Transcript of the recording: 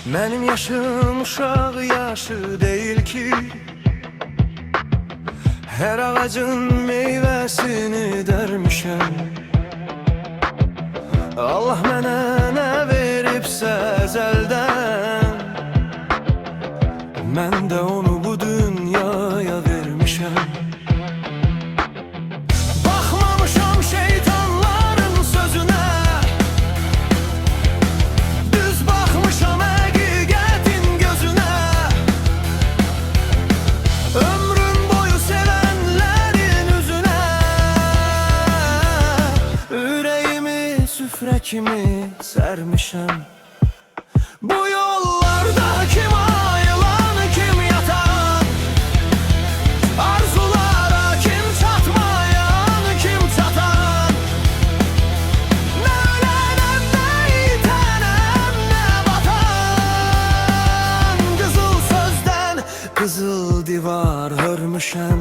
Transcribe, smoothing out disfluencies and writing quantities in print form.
Benim yaşım uşaq yaşı değil ki, her ağacın meyvesini dermişem. Allah mənə nə veribsə əzəldən, mən də onu bu dünyaya vermişəm. Baxmamışam şeytanların sözünə, düz baxmışam həqiqətin gözünə. Ömrüm boyu sevənlərin üzünə, ürəyimi süfrə kimi sərmişəm. Bu yollarda kim ayılan, kim yatan, arzulara kim çatmayan, kim çatan. Nə ölənəm, nə itənəm, nə batan, qızıl sözdən qızıl divar hörmüşəm.